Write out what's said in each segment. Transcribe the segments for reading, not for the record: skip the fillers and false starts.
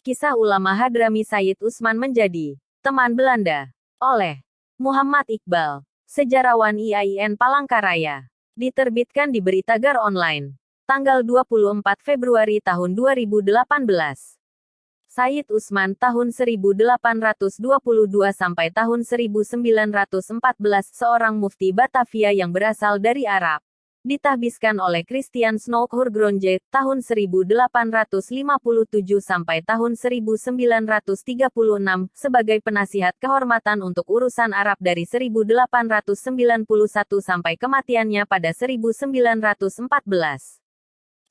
Kisah Ulama Hadrami Sayyid Utsman menjadi teman Belanda. Oleh Muhammad Iqbal, sejarawan IAIN Palangkaraya. Diterbitkan di Beritagar Online. Tanggal 24 Februari tahun 2018. Sayyid Utsman tahun 1822 sampai tahun 1914, seorang mufti Batavia yang berasal dari Arab. Ditahbiskan oleh Christian Snouck-Hurgronje tahun 1857 sampai tahun 1936 sebagai penasihat kehormatan untuk urusan Arab dari 1891 sampai kematiannya pada 1914.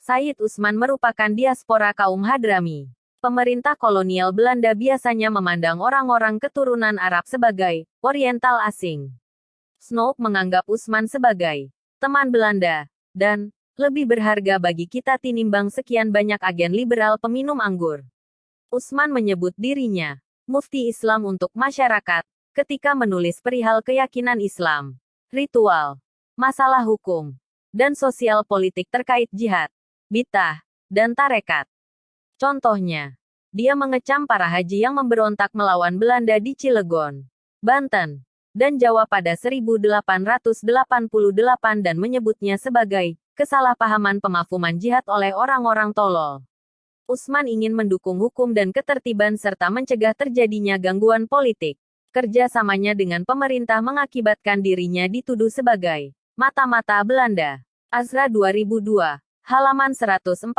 Sayyid Utsman merupakan diaspora kaum Hadrami. Pemerintah kolonial Belanda biasanya memandang orang-orang keturunan Arab sebagai Oriental asing. Snouck menganggap Utsman sebagai teman Belanda, dan lebih berharga bagi kita tinimbang sekian banyak agen liberal peminum anggur. Utsman menyebut dirinya mufti Islam untuk masyarakat ketika menulis perihal keyakinan Islam, ritual, masalah hukum, dan sosial politik terkait jihad, bid'ah, dan tarekat. Contohnya, dia mengecam para haji yang memberontak melawan Belanda di Cilegon, Banten, dan Jawa pada 1888 dan menyebutnya sebagai kesalahpahaman pemafhuman jihad oleh orang-orang tolol. Utsman ingin mendukung hukum dan ketertiban serta mencegah terjadinya gangguan politik. Kerjasamanya dengan pemerintah mengakibatkan dirinya dituduh sebagai mata-mata Belanda. Azra 2002, halaman 145.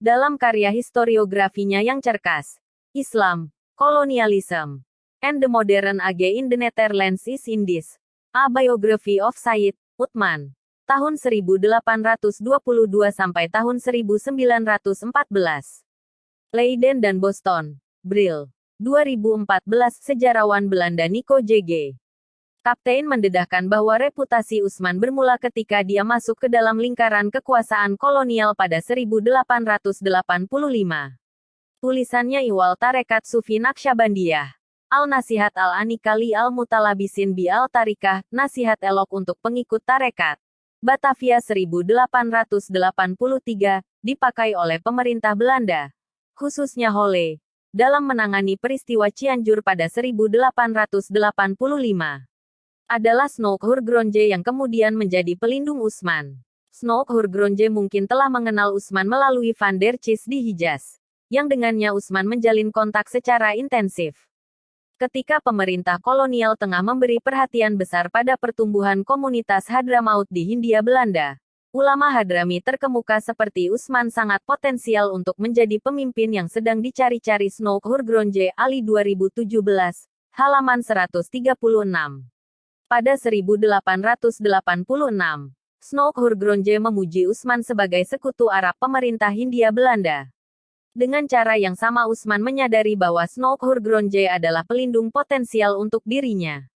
Dalam karya historiografinya yang cerkas, Islam, Colonialism, and the Modern Age in the Netherlands is Indies, A Biography of Sayyid Utsman, tahun 1822 sampai tahun 1914. Leiden dan Boston, Brill, 2014. Sejarawan Belanda Nico J.G. Kaptein mendedahkan bahwa reputasi Utsman bermula ketika dia masuk ke dalam lingkaran kekuasaan kolonial pada 1885. Tulisannya Ihwal Tarekat Sufi Naqsyabandiyah, Al-Nasihat Al-Anikali Al-Mutalabisin Bi Al-Tarikah, Nasihat Elok untuk Pengikut Tarekat, Batavia 1883, dipakai oleh pemerintah Belanda, khususnya Holle, dalam menangani peristiwa Cianjur pada 1885. Adalah Snouck-Hurgronje yang kemudian menjadi pelindung Utsman. Snouck-Hurgronje mungkin telah mengenal Utsman melalui Van der Cis di Hijaz, yang dengannya Utsman menjalin kontak secara intensif. Ketika pemerintah kolonial tengah memberi perhatian besar pada pertumbuhan komunitas Hadramaut di Hindia Belanda, ulama Hadrami terkemuka seperti Utsman sangat potensial untuk menjadi pemimpin yang sedang dicari-cari. Snouck-Hurgronje Ali 2017, halaman 136. Pada 1886, Snouck-Hurgronje memuji Utsman sebagai sekutu Arab pemerintah Hindia Belanda. Dengan cara yang sama Utsman menyadari bahwa Snouck-Hurgronje adalah pelindung potensial untuk dirinya.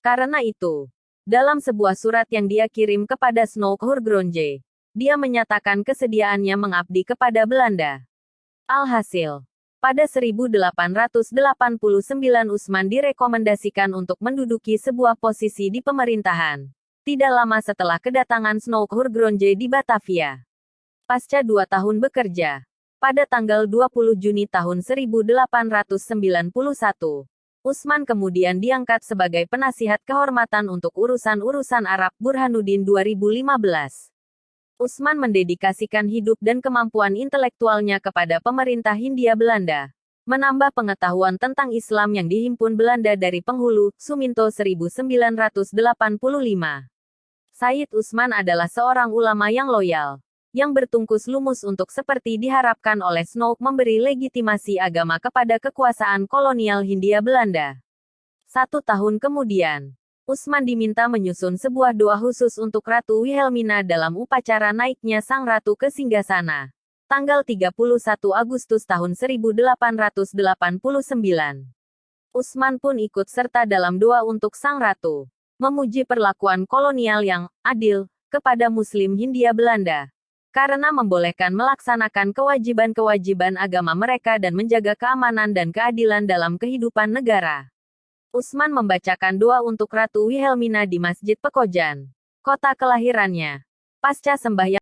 Karena itu, dalam sebuah surat yang dia kirim kepada Snouck-Hurgronje, dia menyatakan kesediaannya mengabdi kepada Belanda. Alhasil, pada 1889 Utsman direkomendasikan untuk menduduki sebuah posisi di pemerintahan. Tidak lama setelah kedatangan Snouck-Hurgronje di Batavia. Pasca 2 tahun bekerja, pada tanggal 20 Juni tahun 1891, Utsman kemudian diangkat sebagai penasihat kehormatan untuk urusan-urusan Arab. Burhanuddin 2015. Utsman mendedikasikan hidup dan kemampuan intelektualnya kepada pemerintah Hindia Belanda, menambah pengetahuan tentang Islam yang dihimpun Belanda dari penghulu. Suminto 1985. Sayyid Utsman adalah seorang ulama yang loyal, yang bertungkus lumus untuk seperti diharapkan oleh Snouck memberi legitimasi agama kepada kekuasaan kolonial Hindia Belanda. 1 tahun kemudian, Utsman diminta menyusun sebuah doa khusus untuk Ratu Wilhelmina dalam upacara naiknya sang ratu ke singgasana, tanggal 31 Agustus tahun 1889. Utsman pun ikut serta dalam doa untuk sang ratu, memuji perlakuan kolonial yang adil kepada Muslim Hindia Belanda, karena membolehkan melaksanakan kewajiban-kewajiban agama mereka dan menjaga keamanan dan keadilan dalam kehidupan negara. Utsman membacakan doa untuk Ratu Wilhelmina di Masjid Pekojan, kota kelahirannya. Pasca sembahyang